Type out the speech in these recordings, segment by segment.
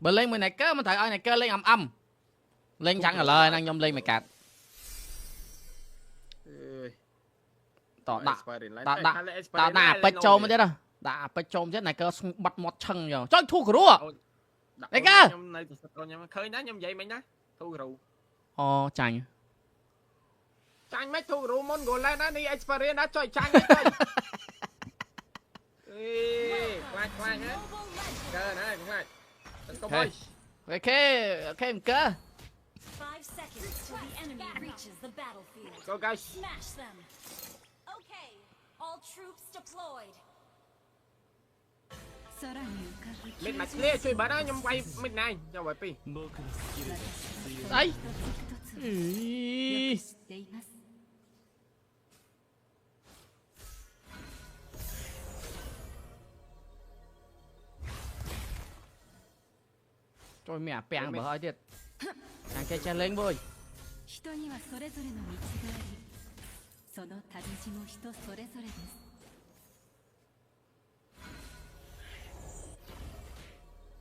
bữa lên mười này cơ mà thằng ơi này cơ lên âm lên chẳng là lời năng nhom lên mày cạt tỏ đã bật trâu mới thế đâu đã bật trâu thế này cơ bật một chân rồi cho thu của đấy cơ khơi đó nhom vậy mày đó thu rượu chành mấy thu rượu món gồ lên đó đi experience đó chơi chanh quay hết cơ này cũng lại ok cơ go guys mid mặt clear chui bả đó nhom quay mid này cho vậy pi đấy trời mẹ bèn bờ hơi thiệt anh cái chen lên vui 人にはそれぞれの道があり、その旅路も人それぞれです。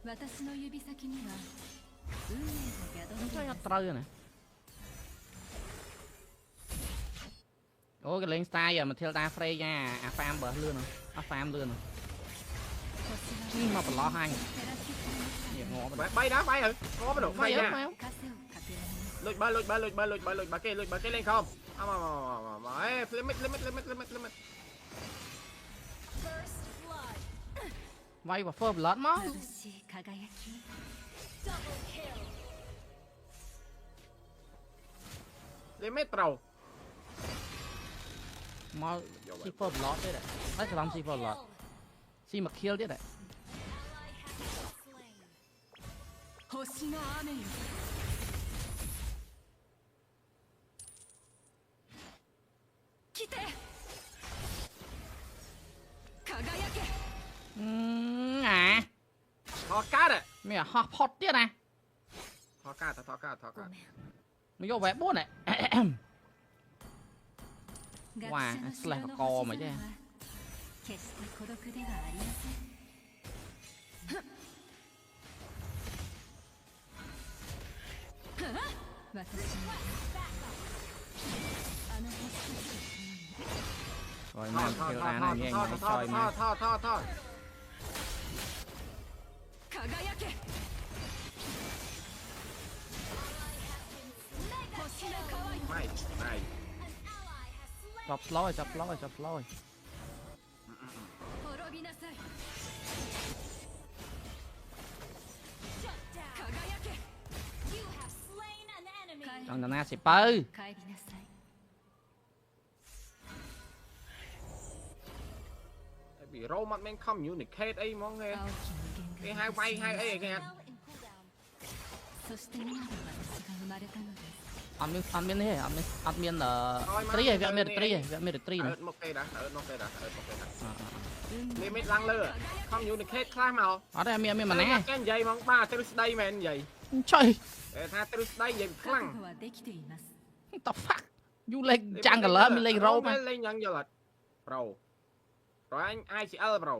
私の指先には運命が宿っています。trời này ôi cái lên style giờ mà theo ta free nha farm bờ lươn rồi farm lươn rồi nhưng mà phải lo hai bay đó bay rồi có cái độ bay nha lùi ba cái lên không mà limit vay vào phơm lớn máu limit pro mau si phơm lót đấy đấy lấy cái làm si phơm lót si mà kill đấy đấy 星の雨よ来て輝けthò cá đấy mẹ hot pot tiếc này thò cá nó vô vẽ bút này wow slash co mà chứ 決して孤独ではありません rồi mà kêu là này nghe anh chơi mà thò này chọc lôi Thằng na sẽ bơi. Bị rô mặt men communicate ấy mong nghe. Cái hai vay hai ấy kìa. Admin này, admin là tri vẹn mệt tri này. Một cây đã. Limit lăng lơ. Communicate class màu. Ở đây admin mà nè. Cái gì mong ba Thursday men vậy. Trời. Tha Thursday vậy khăng. The fuck. You lên chăng cả lớn mình lên rô mà. Lên nhận giờ là pro. Rồi anh ai chỉ bro.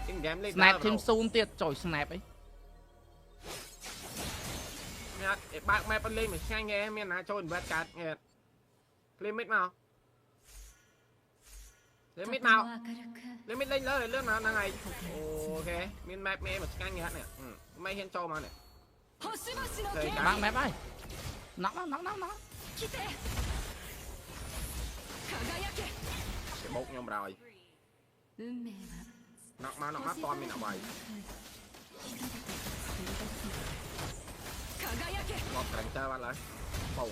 In game lên snap thêm zoom tiệt trời snap ấy. Bạn mẹ lên mà sang nghe em là cho invest card nghe. Limit màu. Limit lên lời lướt nào này. Ok, min map mẹ mà sang nghe nè. Mày hiện cho mà nè. Bạn map ơi. Nó. Cái bột nhom rồi. Nọc má to mình nào vậy. Một trận chơi bạn lại. Bầu.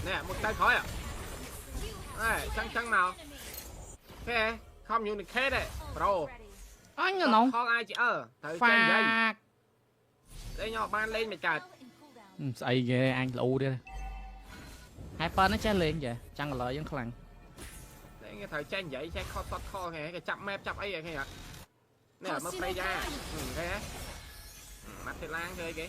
Nè, một tay khói à. Đây, chăng nào. Ok, communicate đấy, bro. Anh là nó. Không ai chỉ thử chơi vậy. Đây nhỏ ban lên mày cạt. Xây ghê, anh là u đi. Hyper nó chơi lên vậy, chăng là lợi vẫn khăn. Đấy cái thời tranh vậy, chơi kho nghe cái chậm map chậm ấy vậy kìa. Nè mất play ra. Thế. Mắt thì lang chơi kìa.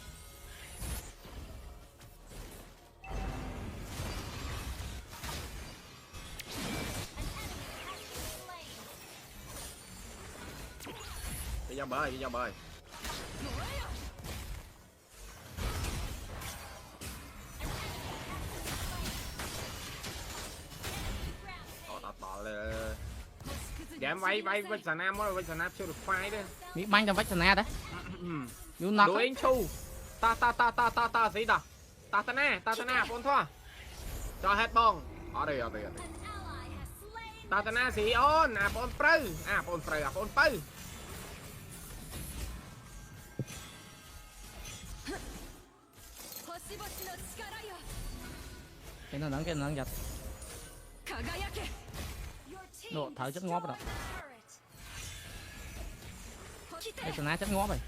Đi ra bơi. Game vay với Sana mới với Sana chưa được phai đấy. Mỹ banh cho vách Sana đấy. You knock. Đối anh chu. Ta gì đó. Ta bốn thoa. Cho hết bong. Ở đây. Ta gì on, bốn prư. Bốn prư. Cái nó nắng giật. Độ thở chất ngóp rồi. Đây Sana chất ngóp rồi.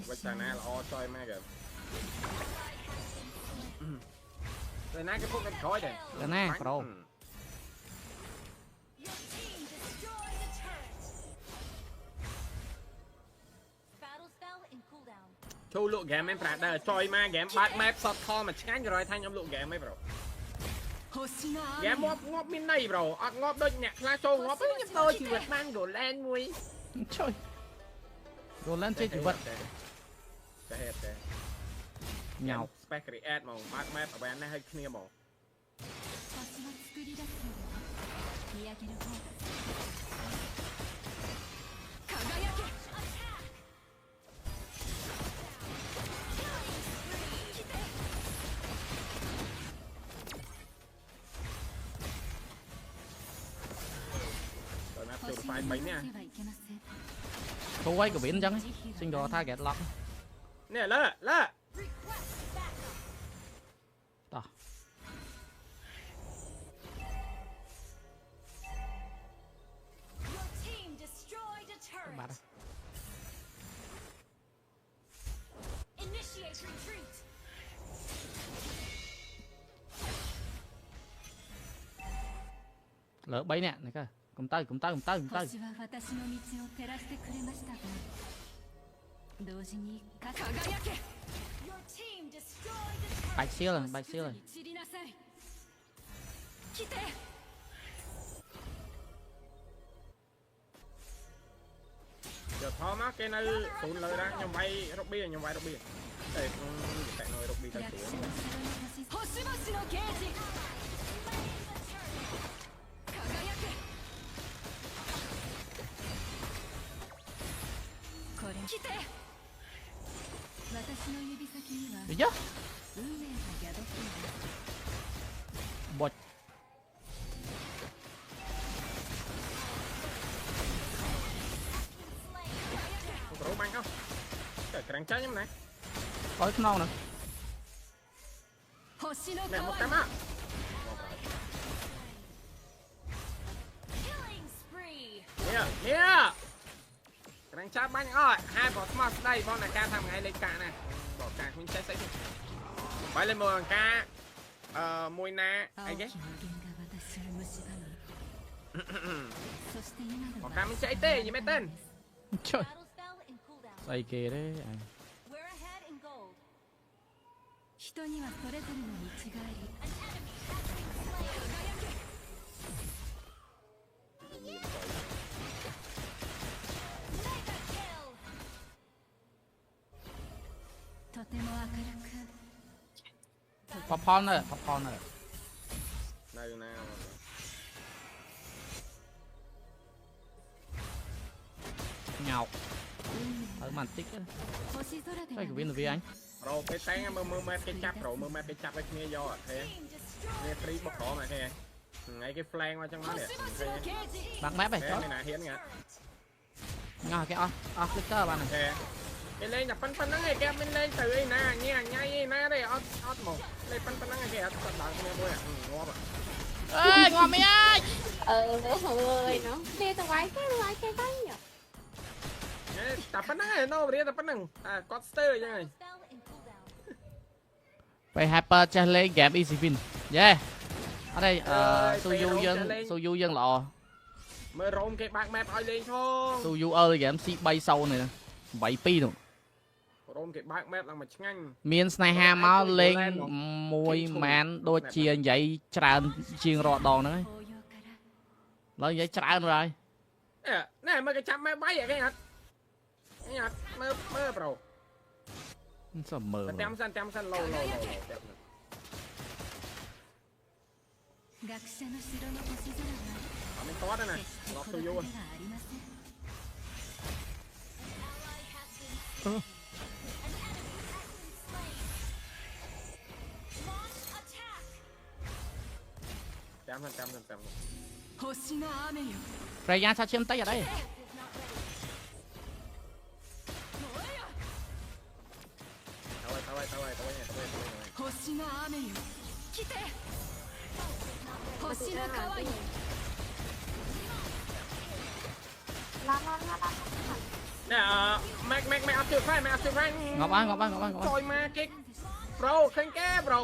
Với Sana là o chơi ma kìa. Rồi nãy cái phút cái khói đây. Sana pro. Chu lụa game em phải đợi chơi ma game bát map shot call mà chán rồi thay nhóm lụa game ấy bro. Game ngóp bên này bro, ngóp đôi nhạc la châu ngóp ấy tôi chỉ vật mang đồ len mui. Trời. Đồ len chơi chỉ vật. Nhau. Spec create mà bát map ở bên này hơi clear mà. Phải bánh nè. Thu quay của biển chẳng ấy. Xin đồ target lock. Nè lơ. Đó. Bạn ơi. Lỡ bấy nè, này cơ. Cùng tay. Bạch siêu rồi. Giờ thó má cái này tụi lời ra nhầm vay Robby. Để chạy nói Robby ta xuống. Được chưa? Bột. Có bánh không? Cái răng trái như này. Có cái non nè. Nè một cắm á. Nè. Răng trái bánh ơi. Hai bỏ smart đây. Bọn này ca thằng ngay lên cả nè. Bỏ cả khuyên trái xây. Phải lên một ca. Mùi na. Ai ghé. Bỏ ca mình chạy tê như mấy tên. Trời. Xây kìa đấy. 人にはそれぞれの道がありとても明るく Popcorn rồi. Nào. Nhọc. Ở màn tích á. Đây của viên là vì anh. Rồi cái tán mơ cái chắp rồi mơ cái chắp cái nghe do thế. Nghe free bóc cỏ mà thế. Ngay cái flank qua trong nó nè. Bắn mép này chó. Cái này hiến nha. Ngồi cái off clicker bạn này. Cái lên nhập phân nó ngay kia mình lên từ đây nè, nha nhai nè đây off một. Lên phân nó ngay kia thật bạn nghe bôi à. Ngon à. Ê, ngon mày ơi. Ơi nó. Đi tao quay cái tay nhỉ. Tập phân nó nó đi tập phân nằng. Coster như này. Vậy Hyper challenge game easy win. Yeah. Ở đây Suzu dân lọ. Mới rôm cái bạc map ai lên thôi. Suzu ơi game si bay sâu này nè. 7 pi rồi. Rôm cái bạc map là mà nhanh. Miên Sneha máu lên mùi màn đôi chia vậy tràn chiên rọt đòn nữa. Lên vậy tràn rồi. nè mà cái chăm máy bay vậy cái nhặt mơ bro សើមើល tem san lâu 学者の城の星空は mình to đây này 決して nó 孤 tôi 独 vô ではありません tem 星の雨よ ប្រយ៉ាសាឈាមតិចអត់អី tao ơi này 星の雨よ来て星の川よ nè mày áp tiêu phai ងប់ហើយ rồi mà cái bro khinh cái bro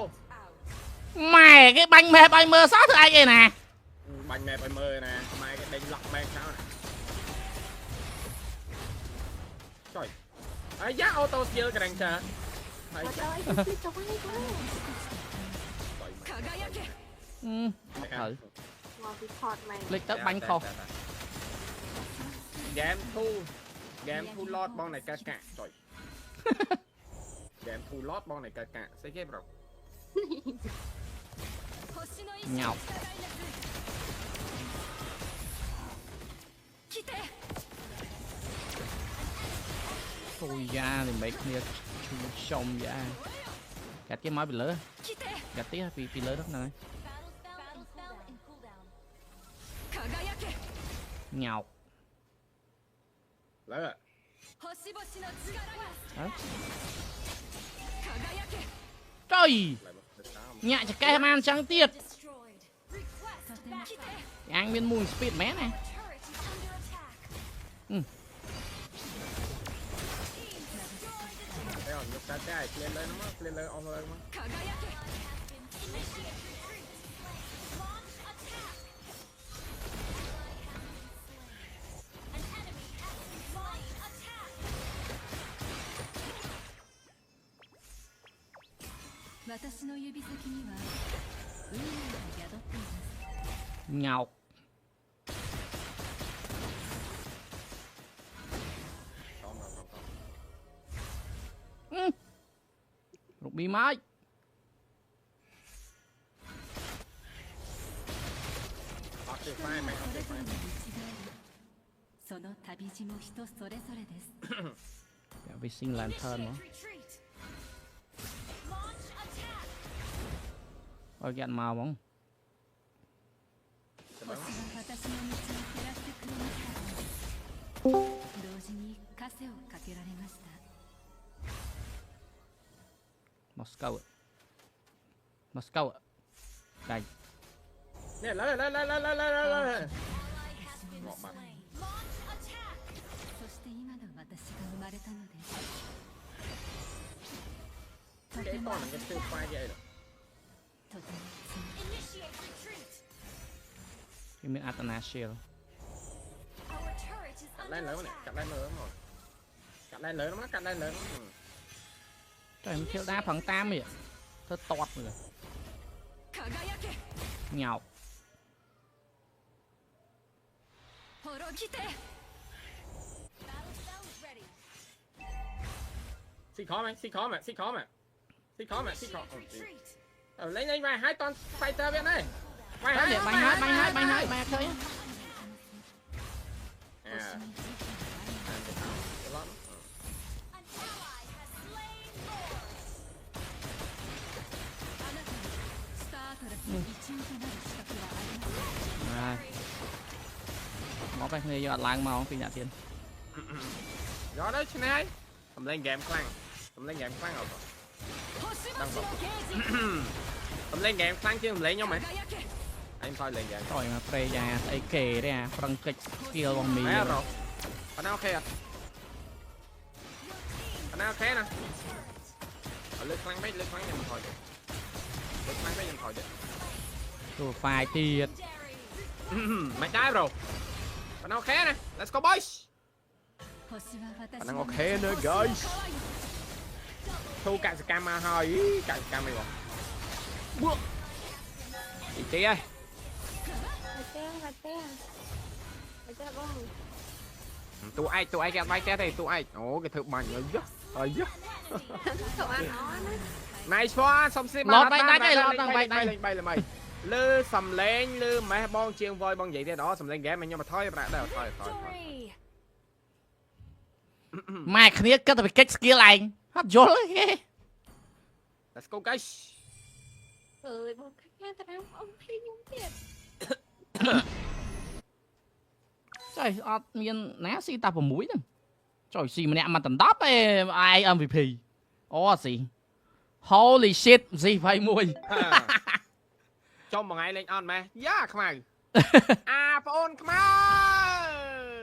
ម៉ែគេបាញ់មេបាញ់មើលសោះធ្វើអីឯណា bánh mẹ bánh mơ nè mày cái đánh lọc mẹ sao nè trời ấy giá ô tô siêu cái đánh chờ thấy Trời ơi, cho quay quá. 輝け ទៅ Ngồi bị thọt mày. ភ្លេចទៅបាញ់ខុស game thu lót bong này ca cạ trời game thu lót bong này ca cạ sẽ game rồi 星の意 ញ៉ោ 志 ប 来て ទូយ៉ានេះមិនគ្នាឈូឆុំយ៉ាកាត់គេមកពីលើ 来て កាត់ទៀតពីលើហ្នឹងហើយ 輝け ញ៉ោប lấy rồi 星々の力が ហ៎ 輝け ចុយ lại một cái sao ញាក់ចកេះបានអញ្ចឹងទៀត とても来て យ៉ាងមានមួយ speed មែនណា thấy không nhục cái lên nó mất lên lên ông lên mất 輝け 私の指先には運命が宿っています ញ៉ោប không រូប៊ីម៉ាច់ áp tiêu phai mày áp tiêu phai その旅路も人それぞれです វាស៊ីង lantern មកឲ្យគេអត់មកហ្មង 星は私の道を照らしてくれました同時に枷をかけられました មកស្កូវមកស្កូវដាច់ nè lấy ngọt mặt そして今の私が生まれたのですとて cái も con là cái tiêu phai vậy rồi とても強い គេមានអត្តនា shield cắt lên lớn này cắt lên lớn rồi cắt lên lớn lắm cắt lên lớn lắm ចុះខ្ញុំ shield ដាប្រឹងតាមវាធ្វើតតមើល 輝け ញ៉ោប 滅来て xì khó mày lên vài hai con fighter bên đây ទៅនេះបាញ់ហើយបែកឃើញ スタートレスの一員となる資格はありません មកបែកគ្នាយកអត់ឡើងមកពីអ្នកទៀត gió đấy trên này cầm lên game clang rồi 星々のゲージ cầm lên game clang chứ cầm lấy nhau mày 輝け anh thôi lên game ចុយមកប្រេយ៉ាស្អីគេទេអាប្រឹងកិច្ច skill របស់មី thấy rồi anh ok à anh ok nè ở lướt clang mấy nhầm thôi lướt clang mấy nhầm thôi chứ ទូហ្វាយទៀត mày trái rồi anh ok nè let's go boys 星は私 anh の ok nữa guys thu cạn scam mà thôi cạn scam mày rồi chị ơi Phải te bông. tụi ai cái bay té đây tụi ai ồ cái thợ bành rồi chứ Cậu ăn nó đấy. này xoa xong xí lọt bay bay là mày lư sầm lên lư mẹ bon chiên voi bon vậy thế đó sầm lên ghé mày nhưng mà thôi ra đây thôi mày kia cất về cách skill anh hấp dẫn cái let's go guys Ơi, một cái tao ông phi nhung tiền. trời miền ná xì ta vào mũi nè trời xì mà nè mà tận đáp ai MVP ô gì holy shit gì phải mùi cho một ngày lên on mà yeah come on à phone come on